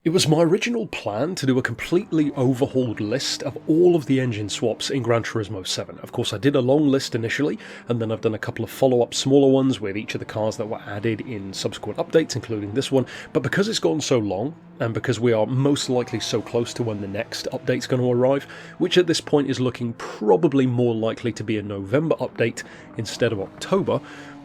It was my original plan to do a completely overhauled list of all of the engine swaps in Gran Turismo 7. Of course, I did a long list initially, and then I've done a couple of follow-up smaller ones with each of the cars that were added in subsequent updates, including this one. But because it's gone so long, and because we are most likely so close to when the next update's going to arrive, which at this point is looking probably more likely to be a November update instead of October,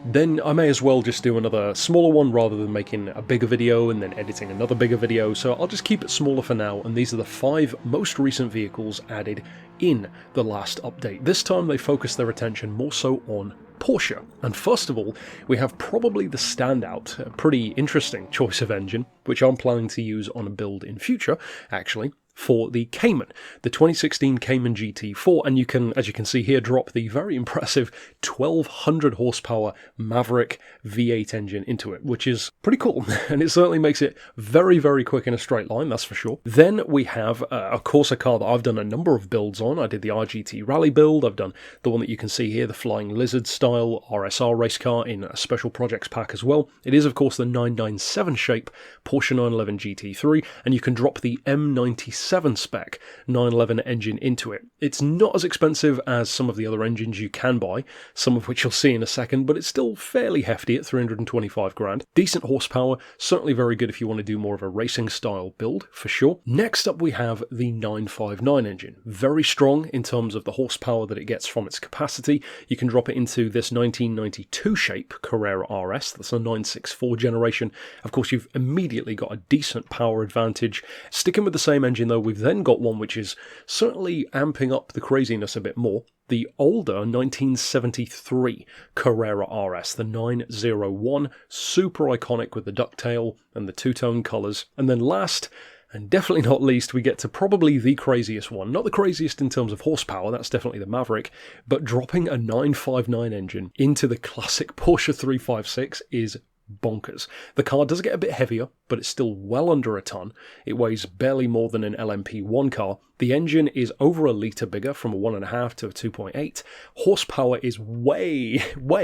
then I may as well just do another smaller one rather than making a bigger video and then editing another bigger video, so I'll just keep it smaller for now, and these are the 5 most recent vehicles added in the last update. This time they focus their attention more so on Porsche. And first of all, we have probably the standout, a pretty interesting choice of engine, which I'm planning to use on a build in future, actually, for the Cayman, the 2016 Cayman GT4, and you can, as you can see here, drop the very impressive 1200 horsepower Maverick V8 engine into it, which is pretty cool, and it certainly makes it very, very quick in a straight line, that's for sure. Then we have, of course, a car that I've done a number of builds on. I did the RGT Rally build, I've done the one that you can see here, the Flying Lizard style RSR race car in a special projects pack as well. It is, of course, the 997 shape Porsche 911 GT3, and you can drop the M97 spec 911 engine into it. It's not as expensive as some of the other engines you can buy, some of which you'll see in a second, but it's still fairly hefty at 325 grand. Decent horsepower, certainly very good if you want to do more of a racing style build, for sure. Next up we have the 959 engine. Very strong in terms of the horsepower that it gets from its capacity. You can drop it into this 1992 shape Carrera RS, that's a 964 generation. Of course, you've immediately got a decent power advantage. Sticking with the same engine though, we've then got one which is certainly amping up the craziness a bit more. The older 1973 Carrera RS, the 901, super iconic with the ducktail and the two-tone colours. And then last, and definitely not least, we get to probably the craziest one. Not the craziest in terms of horsepower, that's definitely the Maverick, but dropping a 959 engine into the classic Porsche 356 is bonkers. The car does get a bit heavier, but it's still well under a ton. It weighs barely more than an LMP1 car. The engine is over a litre bigger, from a 1.5 to a 2.8. Horsepower is way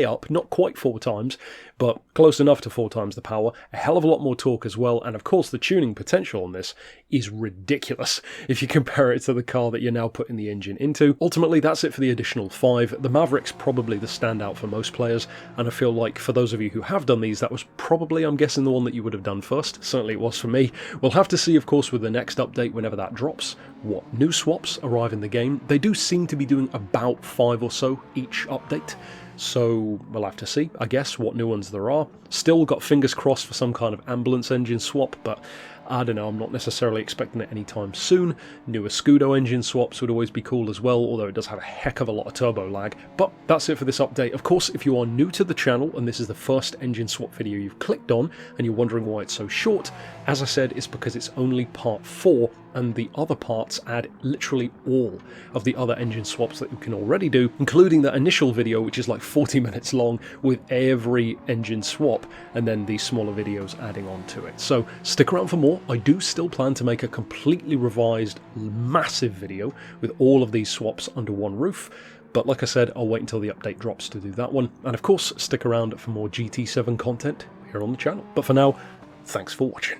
up, not quite 4 times, but close enough to 4 times the power. A hell of a lot more torque as well, and of course the tuning potential on this is ridiculous if you compare it to the car that you're now putting the engine into. Ultimately, that's it for the additional 5. The Maverick's probably the standout for most players, and I feel like for those of you who have done these, that was probably, I'm guessing, the one that you would have done first. Certainly it was for me. We'll have to see, of course, with the next update, whenever that drops, what new swaps arrive in the game. They do seem to be doing about 5 or so each update, so we'll have to see, I guess, what new ones there are. Still got fingers crossed for some kind of ambulance engine swap, but I don't know, I'm not necessarily expecting it anytime soon. Newer Scudo engine swaps would always be cool as well, although it does have a heck of a lot of turbo lag. But that's it for this update. Of course, if you are new to the channel and this is the first engine swap video you've clicked on and you're wondering why it's so short, as I said, it's because it's only part 4 and the other parts add literally all of the other engine swaps that you can already do, including that initial video which is like 40 minutes long with every engine swap, and then these smaller videos adding on to it. So stick around for more. I do still plan to make a completely revised massive video with all of these swaps under one roof, but like I said, I'll wait until the update drops to do that one, and of course stick around for more GT7 content here on the channel. But for now, thanks for watching.